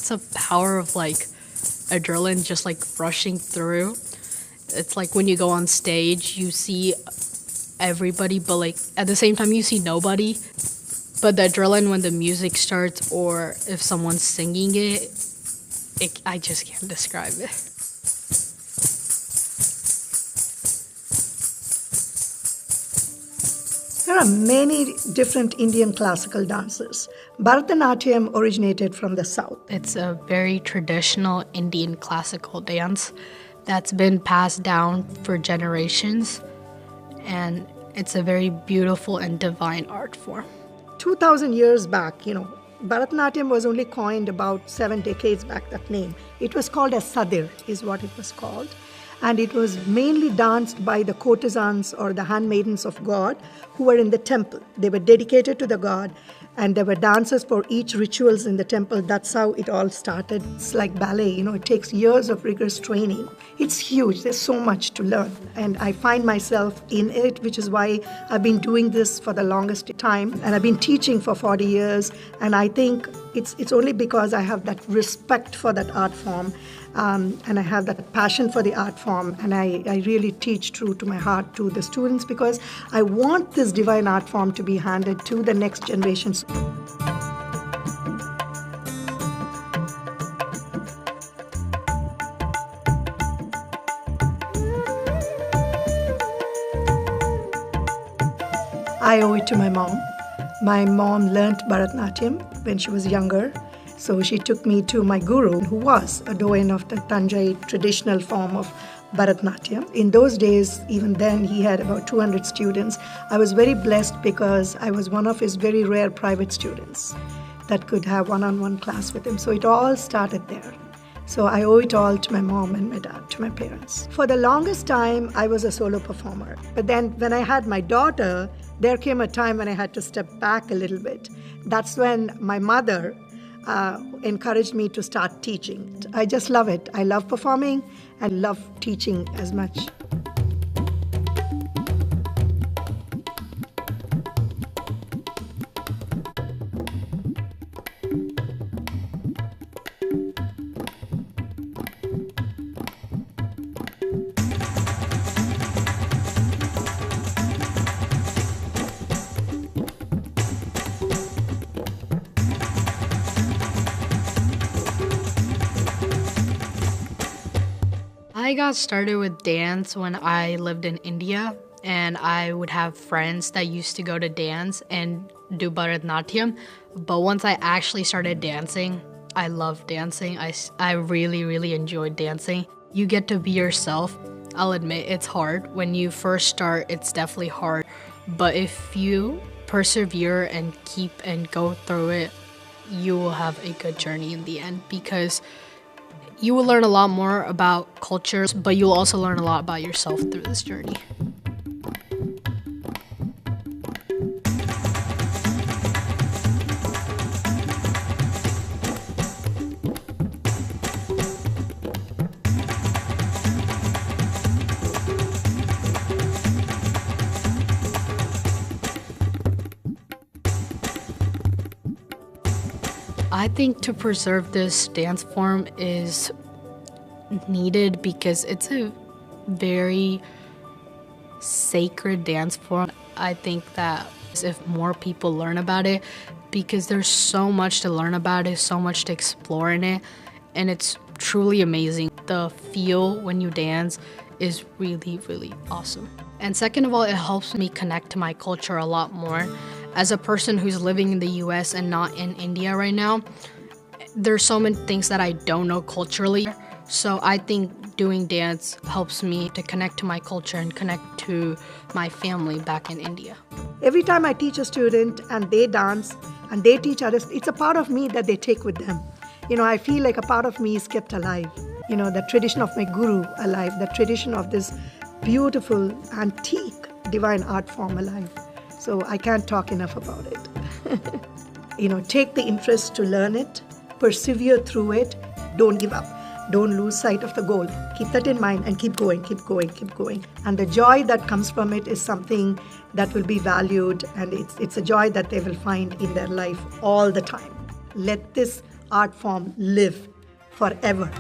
It's a power of like adrenaline just like rushing through. It's like when you go on stage, you see everybody, but like at the same time you see nobody. But the adrenaline when the music starts or if someone's singing it, I just can't describe it. There are many different Indian classical dances. Bharatanatyam originated from the south. It's a very traditional Indian classical dance that's been passed down for generations, and it's a very beautiful and divine art form. 2,000 years back, Bharatanatyam was only coined about 7 decades back, that name. It was called as Sadir, is what it was called. And it was mainly danced by the courtesans or the handmaidens of God who were in the temple. They were dedicated to the god, and there were dances for each rituals in the temple. That's how it all started. It's like ballet, it takes years of rigorous training. It's huge. There's so much to learn. And I find myself in it, which is why I've been doing this for the longest time. And I've been teaching for 40 years. And I think it's only because I have that respect for that art form. And I have that passion for the art form, and I really teach true to my heart to the students because I want this divine art form to be handed to the next generations. I owe it to my mom. My mom learnt Bharatanatyam when she was younger. So she took me to my guru, who was a doyen of the Tanjai traditional form of Bharatanatyam. In those days, even then, he had about 200 students. I was very blessed because I was one of his very rare private students that could have one-on-one class with him. So it all started there. So I owe it all to my mom and my dad, to my parents. For the longest time, I was a solo performer. But then when I had my daughter, there came a time when I had to step back a little bit. That's when my mother encouraged me to start teaching. I just love it. I love performing and love teaching as much. I got started with dance when I lived in India, and I would have friends that used to go to dance and do Bharatanatyam. But once I actually started dancing, I love dancing. I really, really enjoyed dancing. You get to be yourself. I'll admit it's hard. When you first start, it's definitely hard. But if you persevere and keep and go through it, you will have a good journey in the end, because you will learn a lot more about cultures, but you'll also learn a lot about yourself through this journey. I think to preserve this dance form is needed because it's a very sacred dance form. I think that if more people learn about it, because there's so much to learn about it, so much to explore in it, and it's truly amazing. The feel when you dance is really, really awesome. And second of all, it helps me connect to my culture a lot more. As a person who's living in the US and not in India right now, there's so many things that I don't know culturally. So I think doing dance helps me to connect to my culture and connect to my family back in India. Every time I teach a student and they dance and they teach others, it's a part of me that they take with them. I feel like a part of me is kept alive. The tradition of my guru alive, the tradition of this beautiful, antique, divine art form alive. So I can't talk enough about it. Take the interest to learn it, persevere through it, don't give up. Don't lose sight of the goal. Keep that in mind and keep going, keep going, keep going. And the joy that comes from it is something that will be valued, and it's a joy that they will find in their life all the time. Let this art form live forever.